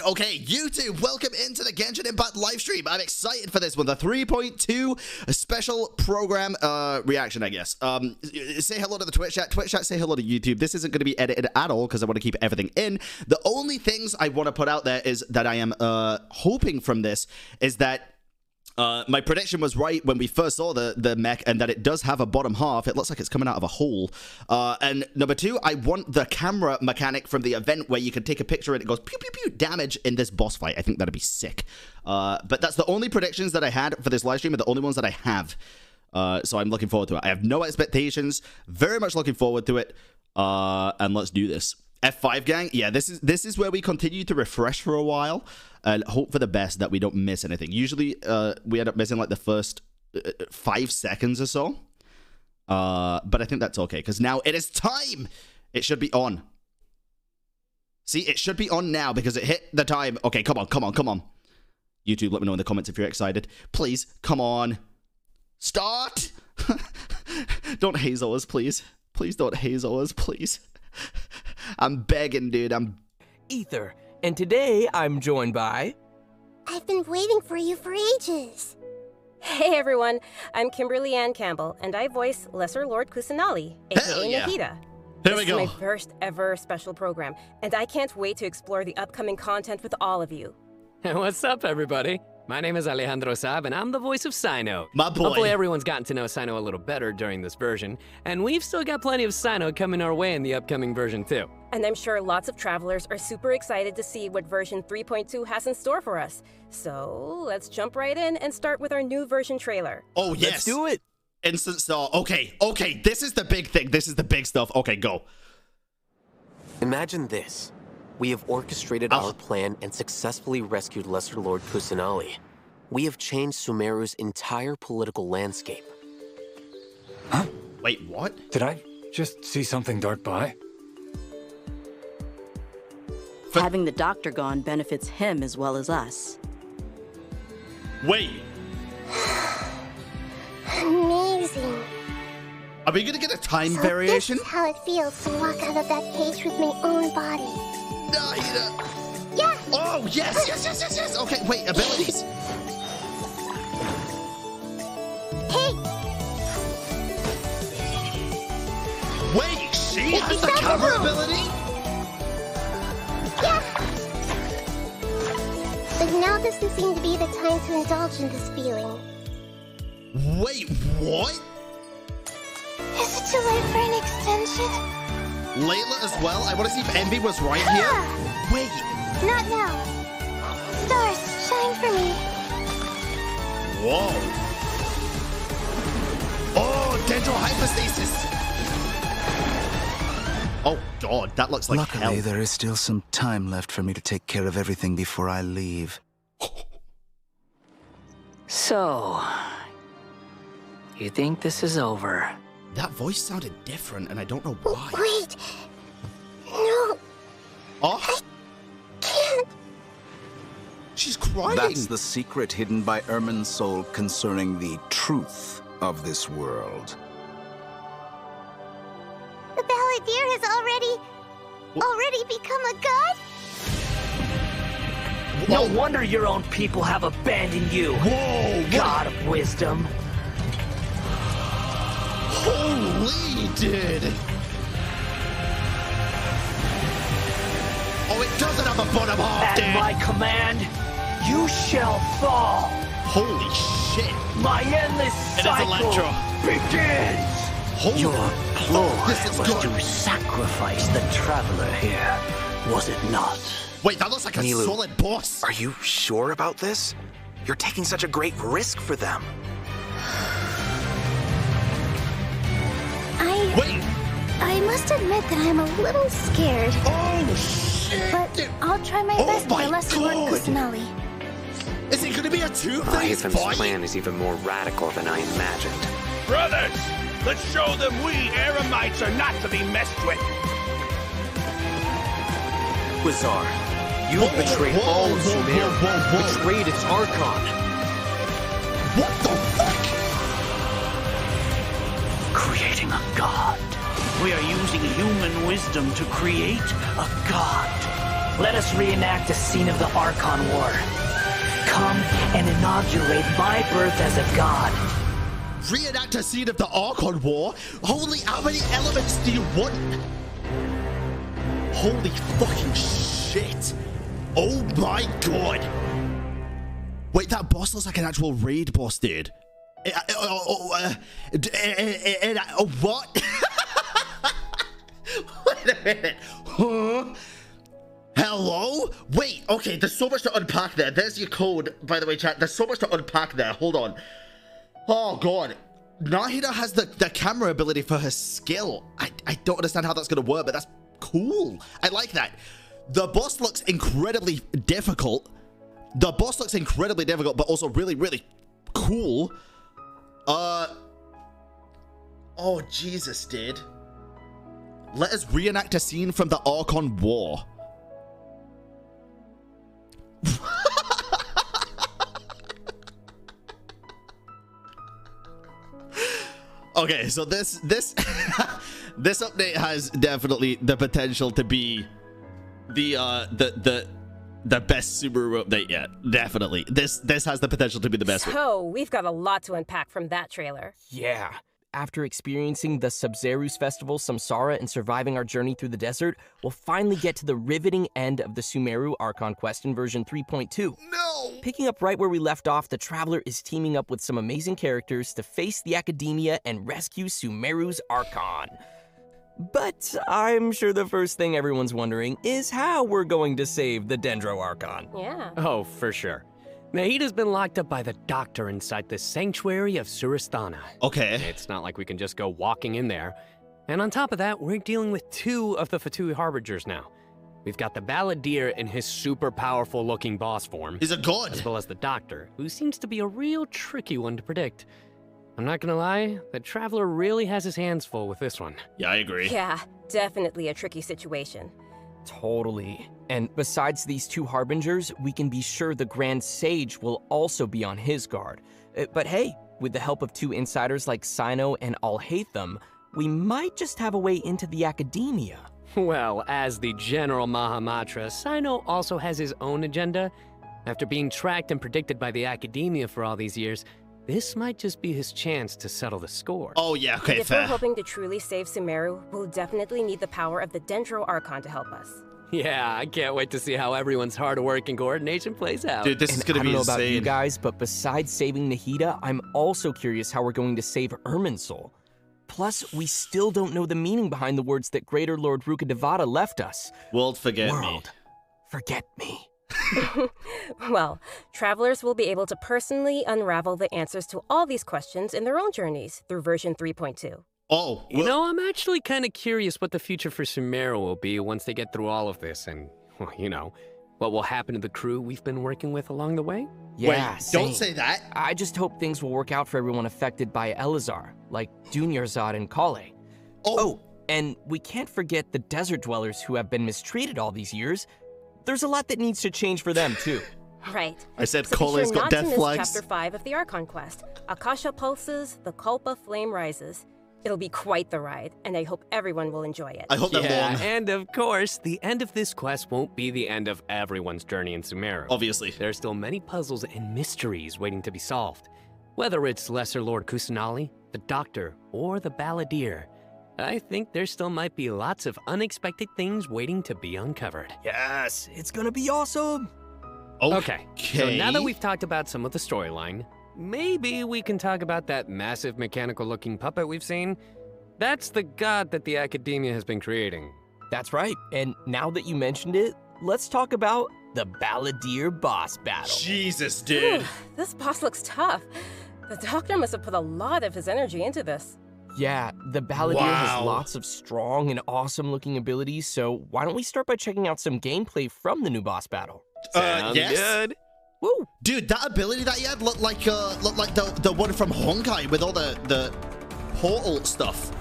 Okay, YouTube, welcome into the Genshin Impact livestream. I'm excited for this one, the 3.2 special program reaction, I guess. Say hello to the Twitch chat. Twitch chat, say hello to YouTube. This isn't going to be edited at all because I want to keep everything in. The only things I want to put out there is that I am hoping from this is that my prediction was right when we first saw the mech, and that it does have a bottom half. It looks like it's coming out of a hole. And number two, I want the camera mechanic from the event where you can take a picture and it goes pew pew pew damage in this boss fight. I think that'd be sick. But that's the only predictions that I had for this live stream, and the only ones that I have. So I'm looking forward to it. I have no expectations. Very much looking forward to it. And let's do this. F5 gang, yeah, this is where we continue to refresh for a while and hope for the best that we don't miss anything. Usually we end up missing like the first 5 seconds or so, but I think that's okay because now it is time. It should be on. See, it should be on now because it hit the time. Okay, come on. YouTube, let me know in the comments if you're excited, please. Come on, start. Don't hazel us, please don't hazel us, please. I'm begging, dude. I'm Ether, and today I'm joined by... I've been waiting for you for ages. Hey everyone, I'm Kimberly Ann Campbell, and I voice Lesser Lord Kusanali, aka yeah. Nahida. Here we This go. is my first ever special program, and I can't wait to explore the upcoming content with all of you. What's up, everybody? My name is Alejandro Saab, and I'm the voice of Sino. My boy. Hopefully everyone's gotten to know Sino a little better during this version, and we've still got plenty of Sino coming our way in the upcoming version, too. And I'm sure lots of travelers are super excited to see what version 3.2 has in store for us. So let's jump right in and start with our new version trailer. Oh, yes. Let's do it. Instant star. Okay. This is the big thing. This is the big stuff. Okay, go. Imagine this. We have orchestrated our plan and successfully rescued Lesser Lord Kusanali. We have changed Sumeru's entire political landscape. Huh? Wait, what? Did I just see something dart by? Having the doctor gone benefits him as well as us. Wait. Amazing. Are we gonna get a time So variation? this is how it feels to walk out of that cage with my own body. Yeah. Oh, yes. Okay, wait, abilities. Hey, Wait, she It's has the acceptable. cover ability? yeah. But now doesn't seem to be the time to indulge in this feeling. Wait, what? Is it too late for an extension? Layla as well? I want to see if Envy was right here. Wait. Not now. Stars, shine for me. Whoa. Oh, dental hypostasis. Oh, God, that looks like Luckily, hell. there is still some time left for me to take care of everything before I leave. So, you think this is over? That voice sounded different, and I don't know why. Wait. No, Oh, can't. she's crying. That's the secret hidden by Ermin's soul concerning the truth of this world. The Balladeer has already become a god? No wonder your own people have abandoned you. Whoa, what? God of wisdom. Holy dude. Oh, it doesn't have a bottom half, At dude. my command, you shall fall. Holy shit. My endless It is cycle Electro. begins. Holy. Your ploy This is was good. to sacrifice the traveler here, was it not? Wait, that looks like a Nilu, solid boss. Are you sure about this? You're taking such a great risk for them. Wait. I must admit that I'm a little scared. Oh, shit. But I'll try my Oh best my for Lesser Lord God. Kusanali. Is it going to be a two-phase Hytham's fight? plan is even more radical than I imagined. Brothers, let's show them we Eremites are not to be messed with. Wizar, you Whoa, betrayed whoa, all of whoa, Sumeru. whoa, whoa, whoa. Betrayed its Archon. What the fuck? Creating a god. We are using human wisdom to create a god. let us reenact a scene of the Archon War. Come and inaugurate my birth as a god. Reenact a scene of the Archon War? Holy, how many elements do you want? Holy fucking shit. Oh my god. Wait, that boss looks like an actual raid boss, dude. What? Wait a minute. Huh? Hello? Wait, okay, there's so much to unpack there. There's your code, by the way, chat. There's so much to unpack there. Hold on. Oh, God. Nahida has the camera ability for her skill. I don't understand how that's going to work, but that's cool. I like that. The boss looks incredibly difficult. The boss looks incredibly difficult, but also really, really cool. Oh, Jesus, dude. Let us reenact a scene from the Archon War. Okay, so this this update has definitely the potential to be the best Subaru update yet. Definitely. This has the potential to be the best. So, we've got a lot to unpack from that trailer. Yeah. After experiencing the Sub-Zerus Festival, Samsara, and surviving our journey through the desert, we'll finally get to the riveting end of the Sumeru Archon quest in version 3.2. No! Picking up right where we left off, the Traveler is teaming up with some amazing characters to face the Academia and rescue Sumeru's Archon. But I'm sure the first thing everyone's wondering is how we're going to save the Dendro Archon. Yeah. Oh, for sure. Nahida's been locked up by the doctor inside the sanctuary of Surasthana. Okay. It's not like we can just go walking in there. And on top of that, we're dealing with 2 of the Fatui Harbingers now. We've got the Balladeer in his super powerful looking boss form. He's a god. As well as the doctor, who seems to be a real tricky one to predict. I'm not gonna lie, the Traveler really has his hands full with this one. Yeah, I agree. Yeah, definitely a tricky situation. Totally. And besides these 2 Harbingers, we can be sure the Grand Sage will also be on his guard. But hey, with the help of 2 insiders like Sino and Alhaitham, we might just have a way into the Academia. Well, as the General Mahamatra, Sino also has his own agenda. After being tracked and predicted by the Academia for all these years, this might just be his chance to settle the score. Oh yeah, okay, and if fair. we're hoping to truly save Sumeru, we'll definitely need the power of the Dendro Archon to help us. Yeah, I can't wait to see how everyone's hard work and coordination plays out. Dude, this is gonna be insane. I don't know about you guys, but besides saving Nahida, I'm also curious how we're going to save Irminsul. Plus, we still don't know the meaning behind the words that Greater Lord Rukkhadevata left us. World, forget me. World, forget me. Well, travelers will be able to personally unravel the answers to all these questions in their own journeys through version 3.2. Oh, you know, I'm actually kind of curious what the future for Sumeru will be once they get through all of this and, well, you know, what will happen to the crew we've been working with along the way. Yeah, wait, same. don't say that. I just hope things will work out for everyone affected by Elazar, like Dunyarzad and Kale. Oh, and we can't forget the desert dwellers who have been mistreated all these years. There's a lot that needs to change for them, too. Right. I said so Kale's got death flags. Chapter 5 of the Archon quest. Akasha pulses, the Kalpa flame rises. It'll be quite the ride, and I hope everyone will enjoy it. I hope they're long. And of course, the end of this quest won't be the end of everyone's journey in Sumeru. Obviously. There are still many puzzles and mysteries waiting to be solved. Whether it's Lesser Lord Kusanali, the Doctor, or the Balladeer, I think there still might be lots of unexpected things waiting to be uncovered. Yes, it's gonna be awesome. Okay, so now that we've talked about some of the storyline, maybe we can talk about that massive mechanical-looking puppet we've seen. That's the god that the Academia has been creating. That's right, and now that you mentioned it, let's talk about the Balladeer boss battle. Jesus, dude. This boss looks tough. The Doctor must have put a lot of his energy into this. Yeah, the Balladeer has lots of strong and awesome-looking abilities, so why don't we start by checking out some gameplay from the new boss battle? Sounds yes. good. Woo! Dude, that ability that he had looked like the one from Honkai with all the portal stuff.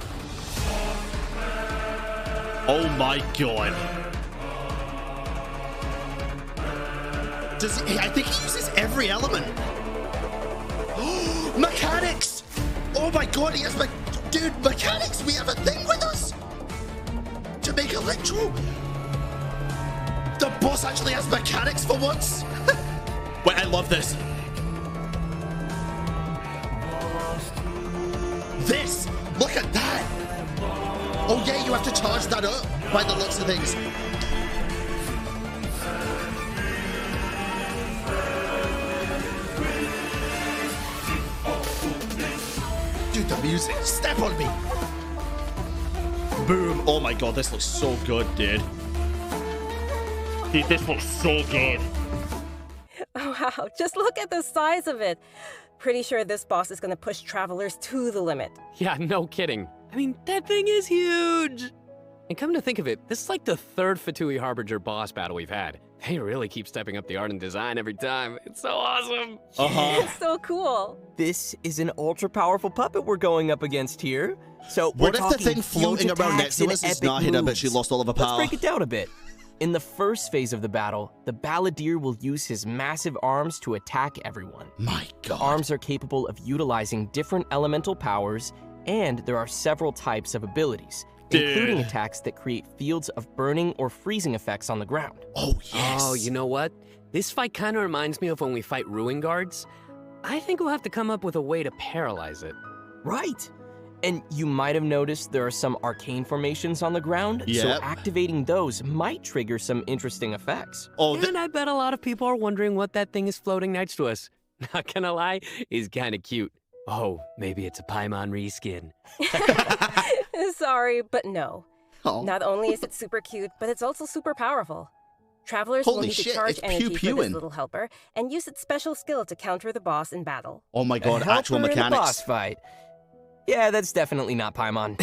Oh my god. Does he, I think he uses every element. Mechanics! Oh my god, he has dude, mechanics! We have a thing with us! To make electro! The boss actually has mechanics for once. Wait, I love this. This, look at that. Oh yeah, you have to charge that up by the looks of things. Dude, the music, step on me. Boom. Oh my god, this looks so good, dude. Dude, this looks so good. Oh, wow, just look at the size of it. Pretty sure this boss is gonna push travelers to the limit. Yeah, no kidding. I mean, that thing is huge. And come to think of it, this is like the third Fatui Harbinger boss battle we've had. They really keep stepping up the art and design every time. It's so awesome. It's so cool. This is an ultra-powerful puppet we're going up against here. So what if the thing floating around next to us is Nahida, but she lost all of her power? Let's break it down a bit. In the first phase of the battle, the Balladeer will use his massive arms to attack everyone. My god. The arms are capable of utilizing different elemental powers, and there are several types of abilities, including attacks that create fields of burning or freezing effects on the ground. Oh, yes. Oh, you know what? This fight kind of reminds me of when we fight Ruin Guards. I think we'll have to come up with a way to paralyze it. Right. And you might have noticed there are some arcane formations on the ground, so activating those might trigger some interesting effects. Oh, and I bet a lot of people are wondering what that thing is floating next to us. Not gonna lie, he's kind of cute. Oh, maybe it's a Paimon reskin. Sorry, but no. Oh. Not only is it super cute, but it's also super powerful. Travelers will need to charge energy for this little helper and use its special skill to counter the boss in battle. Oh my god, actual mechanics. In a boss fight. Yeah, that's definitely not Paimon.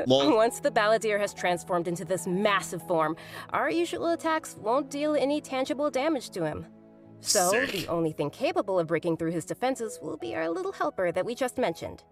Once the Balladeer has transformed into this massive form, our usual attacks won't deal any tangible damage to him. So, the only thing capable of breaking through his defenses will be our little helper that we just mentioned.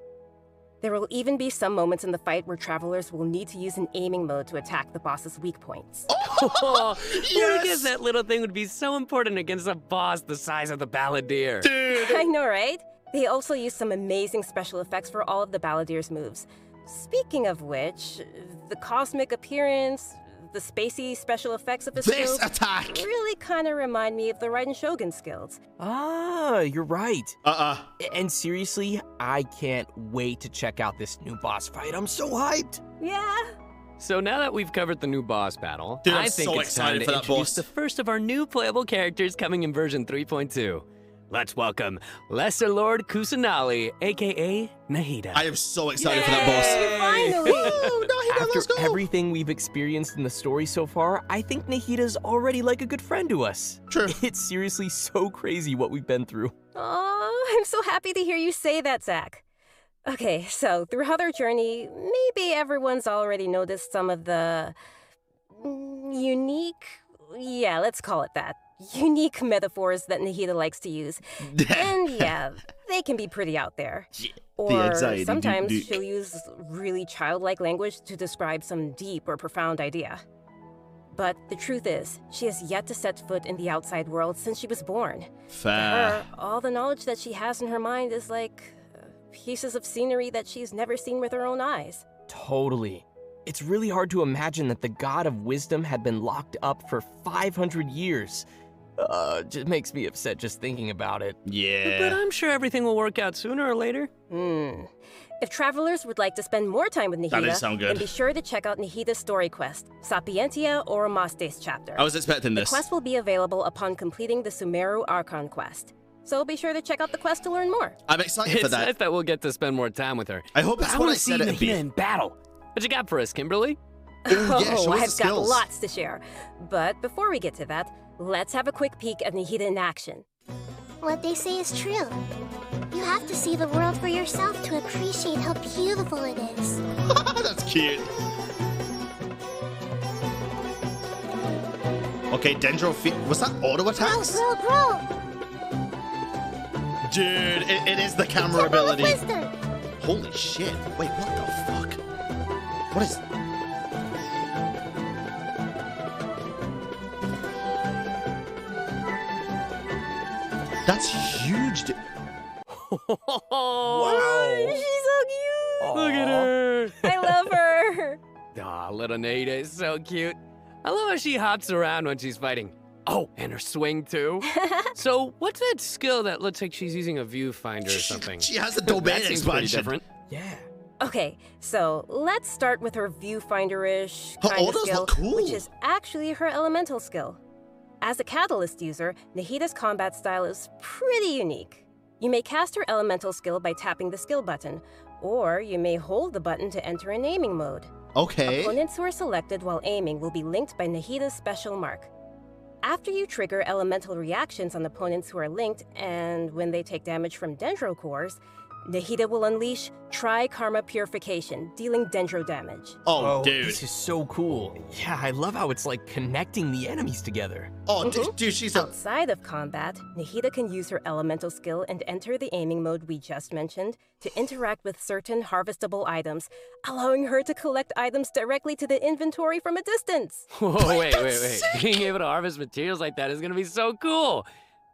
There will even be some moments in the fight where travelers will need to use an aiming mode to attack the boss's weak points. Oh, I guess that little thing would be so important against a boss the size of the Balladeer. Dude! I know, right? They also use some amazing special effects for all of the Balladeer's moves. Speaking of which, the cosmic appearance, the spacey special effects of his skills really kind of remind me of the Raiden Shogun skills. Ah, you're right. And seriously, I can't wait to check out this new boss fight. I'm so hyped. Yeah. So now that we've covered the new boss battle, Dude, I think it's time to introduce the first of our new playable characters coming in version 3.2. Let's welcome Lesser Lord Kusanali, aka Nahida. I am so excited for that boss. Finally! Woo, Nahida, After let's go. everything we've experienced in the story so far, I think Nahida's already like a good friend to us. True. It's seriously so crazy what we've been through. Aw, I'm so happy to hear you say that, Zach. Okay, so throughout our journey, maybe everyone's already noticed some of the unique, let's call it that, unique metaphors that Nahida likes to use. And yeah, they can be pretty out there. Or sometimes she'll use really childlike language to describe some deep or profound idea. But the truth is, she has yet to set foot in the outside world since she was born. Fair. To her, all the knowledge that she has in her mind is like pieces of scenery that she's never seen with her own eyes. Totally. It's really hard to imagine that the god of wisdom had been locked up for 500 years. Just makes me upset just thinking about it. Yeah. But I'm sure everything will work out sooner or later. If travelers would like to spend more time with Nahida, then be sure to check out Nahida's story quest, Sapientia Oromastes Chapter. I was expecting this. The quest will be available upon completing the Sumeru Archon quest. So be sure to check out the quest to learn more. I'm excited for that. It's nice that we'll get to spend more time with her. I hope it's what I said it'd be. in battle. What you got for us, Kimberly? I've got lots to share. But before we get to that, let's have a quick peek at Nahida in action. What they say is true. You have to see the world for yourself to appreciate how beautiful it is. That's cute. Okay, Dendro, was that auto attacks? Bro. Dude, it is the camera ability. Wisdom. Holy shit. Wait, what the fuck? What is... That's huge. Wow. She's so cute. Look at her. I love her. Aw, little Nahida is so cute. I love how she hops around when she's fighting. Oh, and her swing too. So what's that skill that looks like she's using a viewfinder or something? She has a domain expansion. Different. Yeah. Okay, so let's start with her viewfinder-ish Her kind of orders skill, look cool. which is actually her elemental skill. As a catalyst user, Nahida's combat style is pretty unique. You may cast her elemental skill by tapping the skill button, or you may hold the button to enter an aiming mode. Okay. Opponents who are selected while aiming will be linked by Nahida's special mark. After you trigger elemental reactions on opponents who are linked, and when they take damage from dendro cores, Nahida will unleash Tri-Karma Purification, dealing dendro damage. Oh, dude. This is so cool. Yeah, I love how it's like connecting the enemies together. Oh, dude, she's Outside of combat, Nahida can use her elemental skill and enter the aiming mode we just mentioned to interact with certain harvestable items, allowing her to collect items directly to the inventory from a distance. Whoa, wait. Being able to harvest materials like that is gonna be so cool.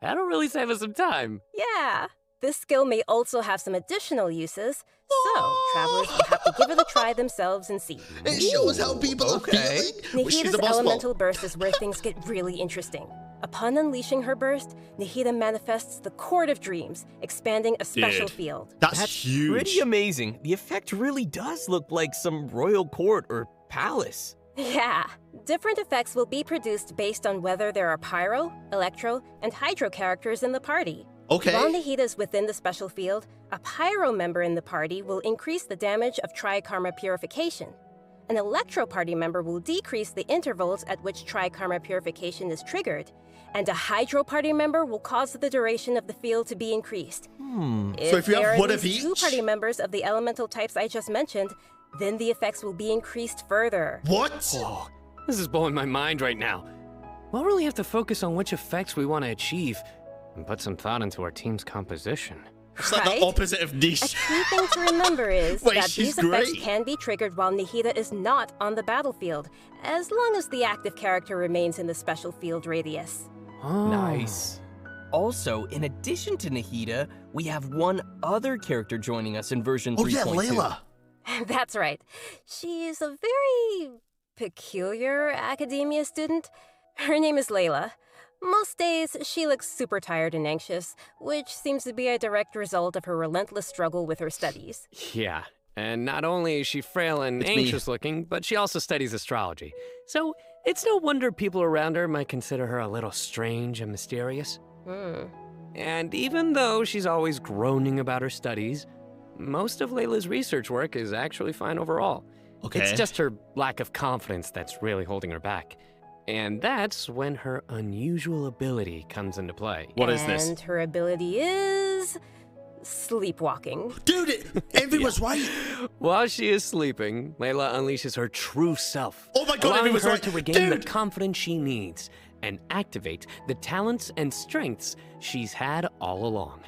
That'll really save us some time. Yeah. This skill may also have some additional uses, so travelers will have to give it a try themselves and see. It shows how people are feeling. Nahida's elemental burst is where things get really interesting. Upon unleashing her burst, Nahida manifests the Court of Dreams, expanding a special field. That's huge. Pretty amazing. The effect really does look like some royal court or palace. Yeah. Different effects will be produced based on whether there are pyro, electro, and hydro characters in the party. Okay. While Nahida is within the special field, a pyro member in the party will increase the damage of Tri-Karma Purification. An electro party member will decrease the intervals at which Tri-Karma Purification is triggered, and a hydro party member will cause the duration of the field to be increased. So if you have one of each? 2 party members of the elemental types I just mentioned, then the effects will be increased further. What? Whoa, this is blowing my mind right now. We'll really have to focus on which effects we want to achieve and put some thought into our team's composition. It's like the opposite of niche. A key thing to remember is Wait, that she's these effects great. can be triggered while Nahida is not on the battlefield, as long as the active character remains in the special field radius. Nice. Also, in addition to Nahida, we have one other character joining us in version 3.2. Oh yeah, Layla. That's right. She's a very peculiar academia student. Her name is Layla. Most days, she looks super tired and anxious, which seems to be a direct result of her relentless struggle with her studies. Yeah, and not only is she frail and anxious looking, but she also studies astrology. So it's no wonder people around her might consider her a little strange and mysterious. And even though she's always groaning about her studies, most of Layla's research work is actually fine overall. Okay. It's just her lack of confidence that's really holding her back. And that's when her unusual ability comes into play. What is this? And her ability is sleepwalking. Dude, Envy was right. While she is sleeping, Layla unleashes her true self. Oh my god, allowing Envy was her right. to regain the confidence she needs and activate the talents and strengths she's had all along.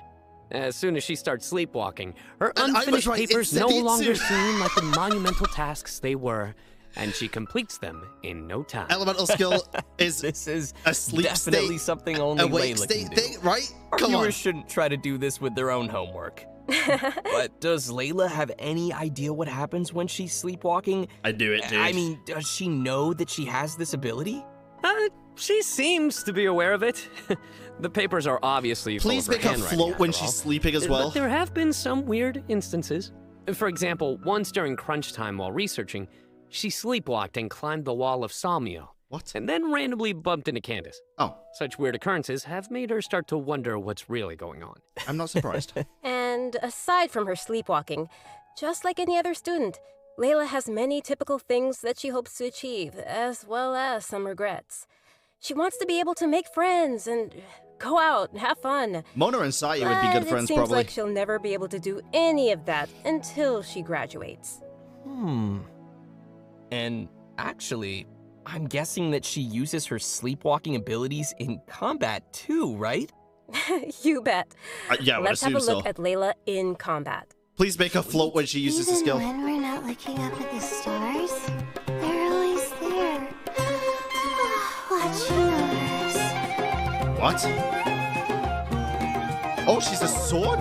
As soon as she starts sleepwalking, her unfinished papers no longer seem like the monumental tasks they were, and she completes them in no time. Elemental skill is this is a sleep definitely state, something only awake Layla state can do. thing, right? Our Come viewers on. shouldn't try to do this with their own homework. But does Layla have any idea what happens when she's sleepwalking? I do it, dude. I mean, does she know that she has this ability? She seems to be aware of it. The papers are obviously Please full of make her her handwriting, float when after all. she's sleeping as well. But there have been some weird instances. For example, once during crunch time while researching, she sleepwalked and climbed the wall of Salmio. What? And then randomly bumped into Candace. Oh. Such weird occurrences have made her start to wonder what's really going on. I'm not surprised. And aside from her sleepwalking, just like any other student, Layla has many typical things that she hopes to achieve, as well as some regrets. She wants to be able to make friends and go out and have fun. Mona and Saya would be good friends, it seems probably. like she'll never be able to do any of that until she graduates. And actually, I'm guessing that she uses her sleepwalking abilities in combat too, right? You bet. Yeah, I would Let's have a assume look so. at Layla in combat. Please make her float when she uses the skill. Even when we're not looking up at the stars, they're always there. Watching us. What? Oh, she's a sword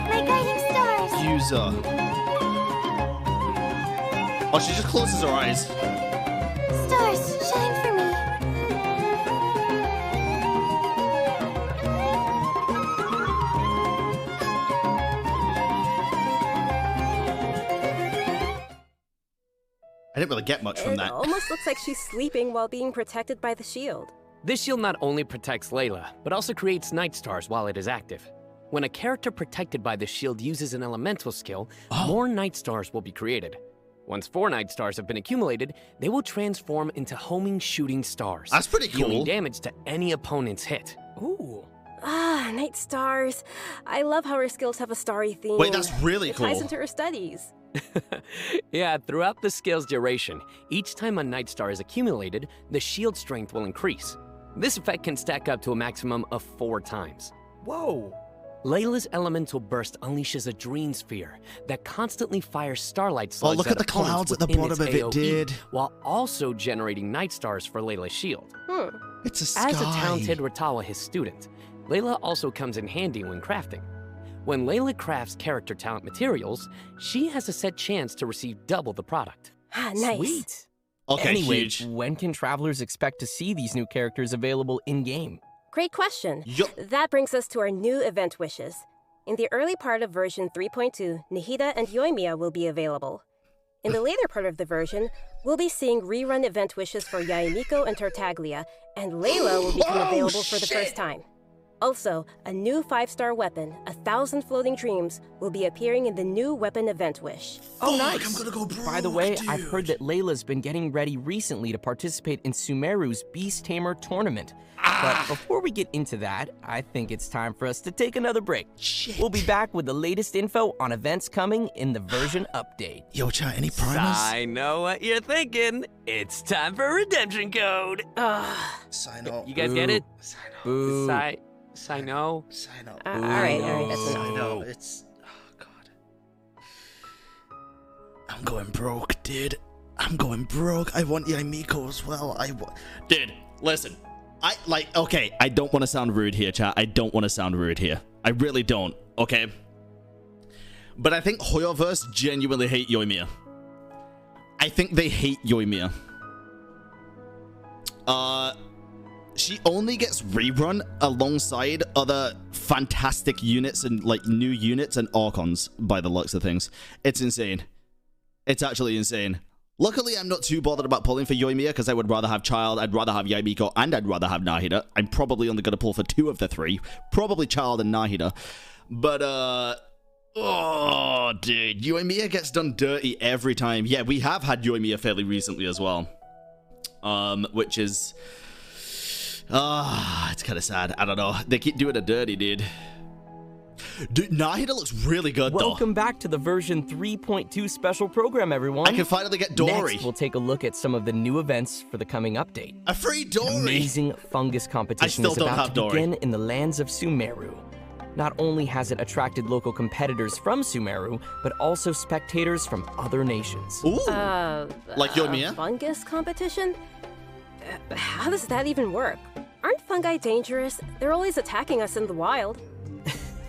My guiding stars. user. Oh, she just closes her eyes. stars, shine for me. I didn't really get much from that. It almost looks like she's sleeping while being protected by the shield. This shield not only protects Layla, but also creates night stars while it is active. When a character protected by the shield uses an elemental skill, more night stars will be created. Once 4 night stars have been accumulated, they will transform into homing shooting stars. That's pretty cool. Dealing damage to any opponent's hit. Ooh. Ah, night stars. I love how her skills have a starry theme. Wait, that's really cool. It ties into her studies. Yeah, throughout the skill's duration, each time a night star is accumulated, the shield strength will increase. This effect can stack up to a maximum of 4 times. Whoa! Layla's elemental burst unleashes a dream sphere that constantly fires starlight slugs. Oh, look at the clouds at the bottom of it, dude. While also generating night stars for Layla's shield. It's a sky. As a talented Ratawa, his student, Layla also comes in handy when crafting. When Layla crafts character talent materials, she has a set chance to receive double the product. Ah, nice. Sweet. Okay, anyway, huge. When can travelers expect to see these new characters available in-game? Great question. Yup. That brings us to our new event wishes. In the early part of version 3.2, Nahida and Yoimiya will be available. In the later part of the version, we'll be seeing rerun event wishes for Yaemiko and Tartaglia, and Layla will become available for the first time. Also, a new 5-star weapon, 1,000 Floating Dreams, will be appearing in the new weapon event wish. Oh, nice! I'm gonna go broke, By the way, dude. I've heard that Layla's been getting ready recently to participate in Sumeru's Beast Tamer tournament. But before we get into that, I think it's time for us to take another break. Shit. We'll be back with the latest info on events coming in the version update. Yo, chat, any primers? I know what you're thinking. It's time for redemption code. Sign up. You guys get it? Sign up. Boo. Sign up. Sign up. All right, that's enough. Sign up. It's... Oh, God. I'm going broke, dude. I'm going broke. I want Yaemiko as well. Dude, listen. Okay, I don't want to sound rude here, chat. I don't want to sound rude here. I really don't, okay? But I think Hoyoverse genuinely hate Yoimiya. I think they hate Yoimiya. She only gets rerun alongside other fantastic units and like new units and Archons by the looks of things. It's insane. It's actually insane. Luckily, I'm not too bothered about pulling for Yoimiya because I would rather have Child, I'd rather have Yaemiko, and I'd rather have Nahida. I'm probably only going to pull for 2 of the 3. Probably Child and Nahida. But, oh, dude. Yoimiya gets done dirty every time. Yeah, we have had Yoimiya fairly recently as well. Which is... it's kind of sad. I don't know. They keep doing it dirty, dude. Dude, Nahida looks really good, though. Welcome back to the version 3.2 special program, everyone. I can finally get Dory. Next, we'll take a look at some of the new events for the coming update. A free Dory! Amazing fungus competition is about to begin in the lands of Sumeru. Not only has it attracted local competitors from Sumeru, but also spectators from other nations. Ooh! Like Yoimiya? Fungus competition? How does that even work? Aren't fungi dangerous? They're always attacking us in the wild.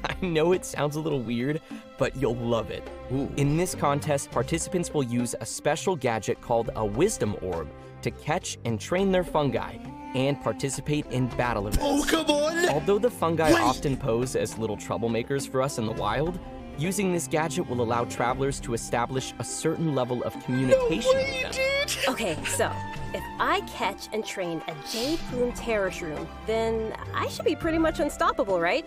I know it sounds a little weird, but you'll love it. Ooh. In this contest, participants will use a special gadget called a Wisdom Orb to catch and train their fungi and participate in battle events. Pokemon! Although the fungi often pose as little troublemakers for us in the wild, using this gadget will allow travelers to establish a certain level of communication with them. Okay, so if I catch and train a Jade Plume Terror Shroom, then I should be pretty much unstoppable, right?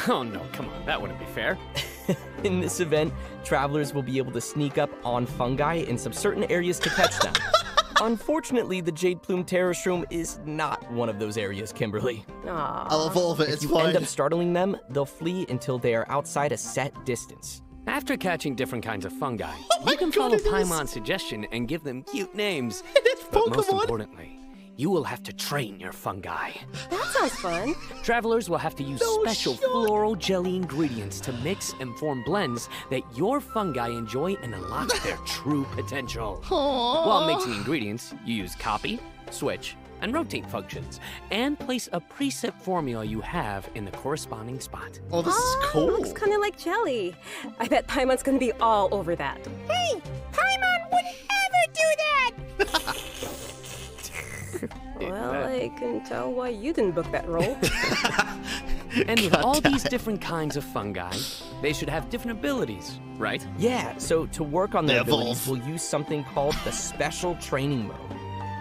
Oh no, come on, that wouldn't be fair. In this event, travelers will be able to sneak up on fungi in some certain areas to catch them. Unfortunately, the Jade Plume Terror Shroom is not one of those areas, Kimberly. Aww. I'll evolve it, If it's you fine. end up startling them, they'll flee until they are outside a set distance. After catching different kinds of fungi, you can follow Paimon's suggestion and give them cute names. But most importantly, you will have to train your fungi. That sounds fun. Travelers will have to use special floral jelly ingredients to mix and form blends that your fungi enjoy and unlock their true potential. While mixing ingredients, you use copy, switch, and rotate functions, and place a preset formula you have in the corresponding spot. Oh, this is cool. Looks kind of like jelly. I bet Paimon's gonna be all over that. Hey, Paimon wouldn't ever do that! Well, I can tell why you didn't book that role. And with all these different kinds of fungi, they should have different abilities, right? Yeah, so to work on their They abilities, evolve. we'll use something called the Special Training Mode.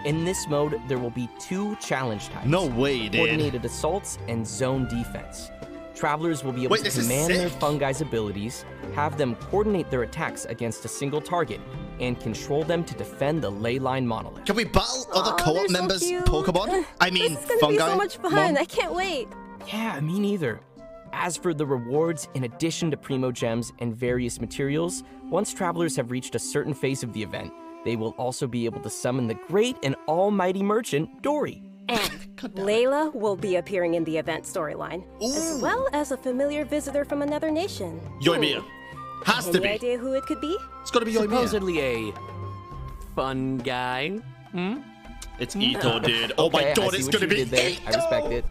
In this mode, there will be 2 challenge types. No way, dude. Coordinated Assaults and Zone Defense. Travelers will be able to command their fungi's abilities, have them coordinate their attacks against a single target, and control them to defend the ley line monolith. Can we battle other co-op they're so members cute. Pokemon? I mean, This is gonna fungi. be so much fun. Mom? I can't wait. Yeah, me neither. As for the rewards, in addition to Primo Gems and various materials, once travelers have reached a certain phase of the event, they will also be able to summon the great and almighty merchant, Dory. And Layla will be appearing in the event storyline, as well as a familiar visitor from another nation. Yoimiya. Has to Any be. idea who it could be? It's gotta be Yoimiya. Supposedly a fun guy. It's Ito, dude. Oh my Okay, god, I see it's what gonna you be did there. Ito! I respect it.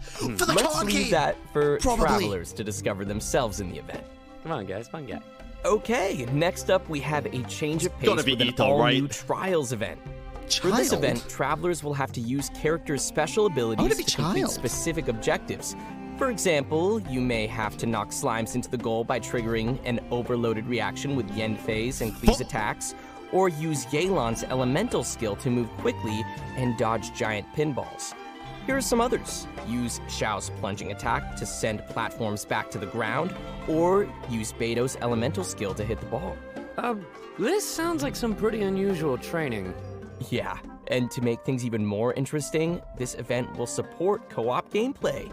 For the Let's card leave game. that for Probably. travelers to discover themselves in the event. Come on, guys, fun guy. Okay, next up we have a change of Gotta pace be with an Ito, all-new right? Trials event. For this Child? event, travelers will have to use characters' special wanna abilities be to complete child. specific objectives. For example, you may have to knock slimes into the goal by triggering an overloaded reaction with Yen Phase and Klee's attacks, or use Yelan's elemental skill to move quickly and dodge giant pinballs. Here are some others. Use Xiao's plunging attack to send platforms back to the ground, or use Beto's elemental skill to hit the ball. This sounds like some pretty unusual training. Yeah, and to make things even more interesting, this event will support co-op gameplay.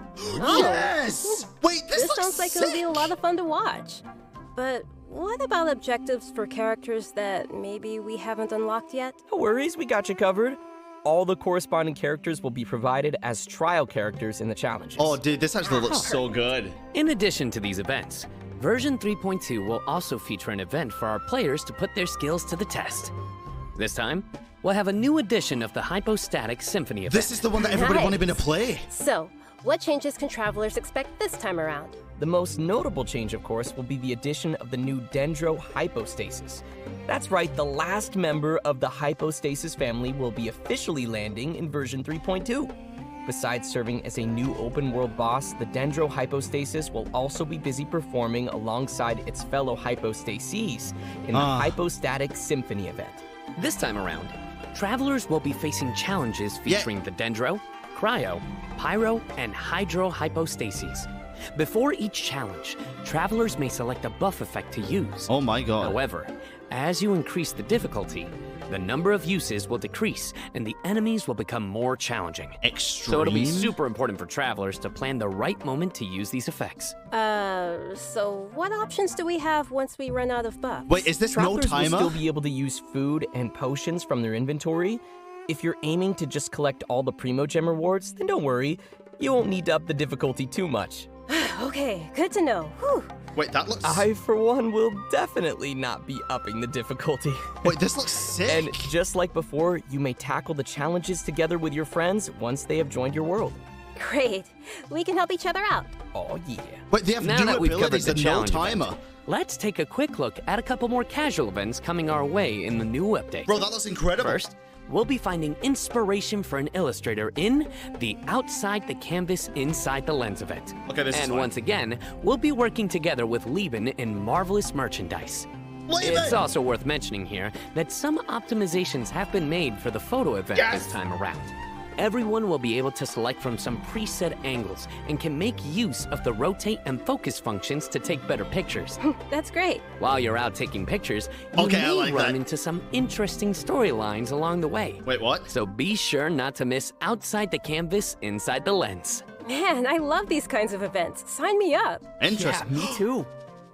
Yes! Wait, this looks sounds like it'll be a lot of fun to watch. But what about objectives for characters that maybe we haven't unlocked yet? No worries, we got you covered. All the corresponding characters will be provided as trial characters in the challenges. Oh, dude, this actually looks so good. In addition to these events, version 3.2 will also feature an event for our players to put their skills to the test. This time, we'll have a new edition of the Hypostatic Symphony event. This is the one that everybody wanted me to play. So, what changes can travelers expect this time around? The most notable change, of course, will be the addition of the new Dendro Hypostasis. That's right, the last member of the Hypostasis family will be officially landing in version 3.2. Besides serving as a new open-world boss, the Dendro Hypostasis will also be busy performing alongside its fellow Hypostases in the Hypostatic Symphony event. This time around, travelers will be facing challenges featuring the Dendro, Cryo, Pyro, and Hydro Hypostases. Before each challenge, travelers may select a buff effect to use. Oh my god. However, as you increase the difficulty, the number of uses will decrease and the enemies will become more challenging. Extreme? So it'll be super important for travelers to plan the right moment to use these effects. So what options do we have once we run out of buffs? Wait, is this no Travelers timer? will still be able to use food and potions from their inventory. If you're aiming to just collect all the Primo Gem rewards, then don't worry. You won't need to up the difficulty too much. Okay, good to know. Whew. Wait, that looks... I, for one, will definitely not be upping the difficulty. Wait, this looks sick. And just like before, you may tackle the challenges together with your friends once they have joined your world. Great. We can help each other out. Oh, yeah. Wait, they have Now new that we've covered abilities the and no challenge timer. event, let's take a quick look at a couple more casual events coming our way in the new update. Bro, that looks incredible. First, we'll be finding inspiration for an illustrator in the Outside the Canvas Inside the Lens event. Okay, this is And fine. once again, we'll be working together with Lieben in Marvelous Merchandise. Lieben! It's also worth mentioning here that some optimizations have been made for the photo event this time around. Everyone will be able to select from some preset angles and can make use of the rotate and focus functions to take better pictures. That's great. While you're out taking pictures, you Okay, I may like run that. into some interesting storylines along the way. Wait, what? So be sure not to miss Outside the Canvas, Inside the Lens. Man, I love these kinds of events. Sign me up. Interesting. Yeah, me too.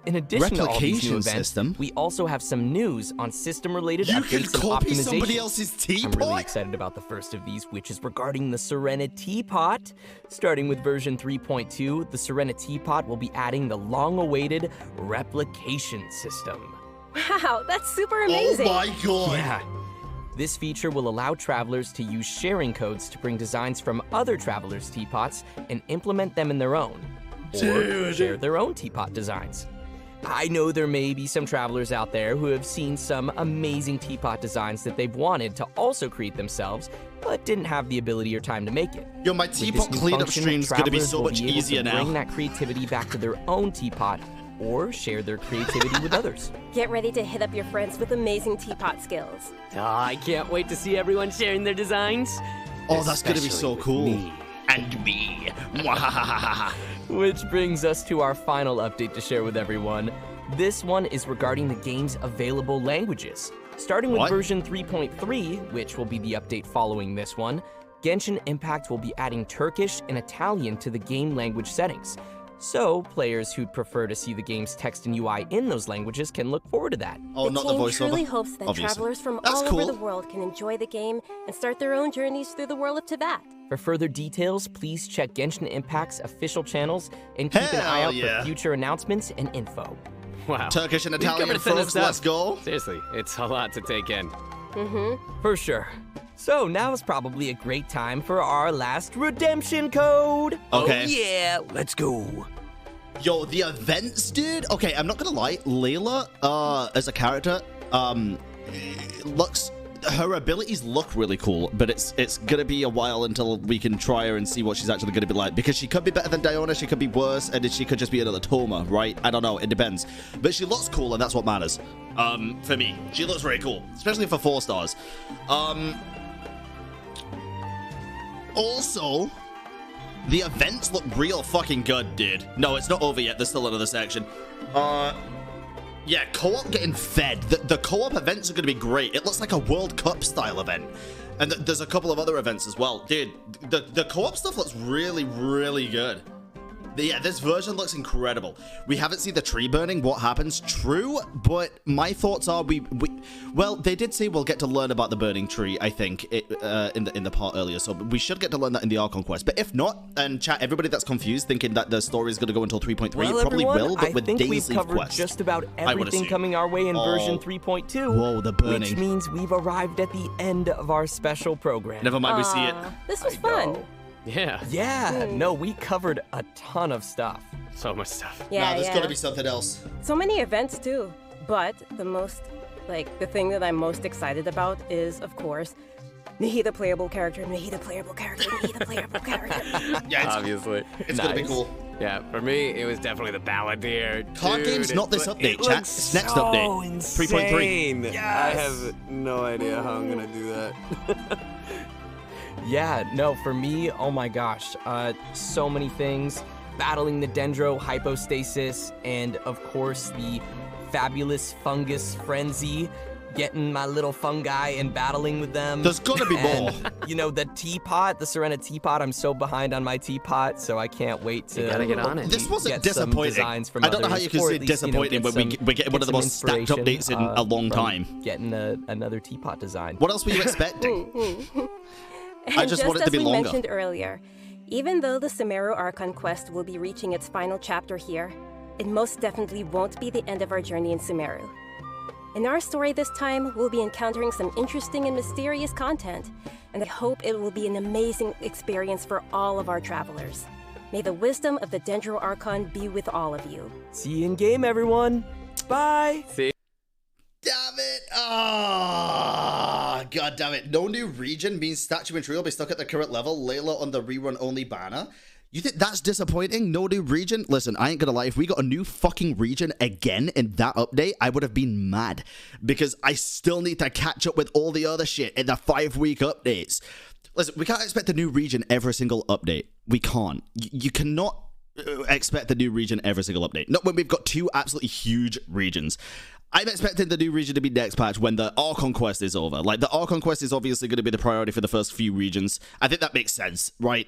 In addition to all these new Replication events, system? we also have some news on system-related You updates can and copy optimization. somebody else's I'm really teapot? excited about the first of these, which is regarding the Serenity Pot. Starting with version 3.2, the Serenity Pot will be adding the long-awaited replication system. Wow, that's super amazing. Oh my god. Yeah. This feature will allow travelers to use sharing codes to bring designs from other travelers' teapots and implement them in their own, or Dude. share their own teapot designs. I know there may be some travelers out there who have seen some amazing teapot designs that they've wanted to also create themselves, but didn't have the ability or time to make it. Yo, my teapot cleanup stream's gonna be so much easier now. Bring that creativity back to their own teapot or share their creativity with others. Get ready to hit up your friends with amazing teapot skills. Oh, I can't wait to see everyone sharing their designs. Oh, that's gonna be so cool. Me. And me. Which brings us to our final update to share with everyone. This one is regarding the game's available languages. Starting with version 3.3, which will be the update following this one, Genshin Impact will be adding Turkish and Italian to the game language settings. So, players who'd prefer to see the game's text and UI in those languages can look forward to that. Oh, not the voiceover. The team truly hopes that travelers from all over the world can enjoy the game and start their own journeys through the world of Tibet. For further details, please check Genshin Impact's official channels and keep an eye out for future announcements and info. Wow. Turkish and Italian folks, let's go. Seriously, it's a lot to take in. For sure. So now is probably a great time for our last redemption code. Okay. Oh yeah, let's go. Yo, the events, dude. Okay, I'm not gonna lie. Layla, as a character, her abilities look really cool, but it's gonna be a while until we can try her and see what she's actually gonna be like, because she could be better than Diona, she could be worse, and she could just be another Toma, right? I don't know, it depends. But she looks cool, and that's what matters. For me, she looks very cool, especially for 4 stars. Also, the events look real fucking good, dude. No, it's not over yet. There's still another section. Yeah, co-op getting fed. The co-op events are going to be great. It looks like a World Cup style event. And there's a couple of other events as well. Dude, the co-op stuff looks really, really good. Yeah, this version looks incredible. We haven't seen the tree burning. What happens? True, but my thoughts are well, they did say we'll get to learn about the burning tree, I think, in the part earlier. So we should get to learn that in the ARCHON quest. But if not, and chat, everybody that's confused, thinking that the story is going to go until 3.3, well, it probably will, but with Days Leaf we've covered quest. Just about everything coming our way in version 3.2. Whoa, the burning. Which means we've arrived at the end of our special program. Never mind, we see it. This was fun. Yeah. No, we covered a ton of stuff. So much stuff. Yeah, there's got to be something else. So many events too. But the thing that I'm most excited about is, of course, Nahida playable character, Nahida playable character, Nahida playable character. Yeah, obviously. It's gonna be cool. Yeah, for me, it was definitely the Balladeer. Card game's not this update, chat. It's next update. 3.3. Yes. I have no idea how I'm gonna do that. Yeah, no, for me, oh my gosh, so many things. Battling the Dendro Hypostasis, and of course the fabulous Fungus Frenzy, getting my little fungi and battling with them. There's gotta be more. You know, the teapot, the Serena teapot, I'm so behind on my teapot, so I can't wait to gotta get on it. This wasn't get some disappointing. designs from I don't know how others, you can or say at least, disappointing when we're getting one of the most stacked updates in a long time. Getting another teapot design. What else were you expecting? I just wanted it to be longer. As we mentioned earlier, even though the Sumeru Archon quest will be reaching its final chapter here, it most definitely won't be the end of our journey in Sumeru. In our story this time, we'll be encountering some interesting and mysterious content, and I hope it will be an amazing experience for all of our travelers. May the wisdom of the Dendro Archon be with all of you. See you in game, everyone. Bye. See. Damn it! Ah, god damn it! No new region means statue and tree will be stuck at the current level. Layla on the rerun only banner. You think that's disappointing? No new region? Listen, I ain't gonna lie. If we got a new fucking region again in that update, I would have been mad, because I still need to catch up with all the other shit in the 5-week updates. Listen, we can't expect a new region every single update. We can't. You cannot expect the new region every single update. Not when we've got 2 absolutely huge regions. I'm expecting the new region to be next patch when the ARCHON quest is over. Like, the ARCHON quest is obviously going to be the priority for the first few regions. I think that makes sense, right?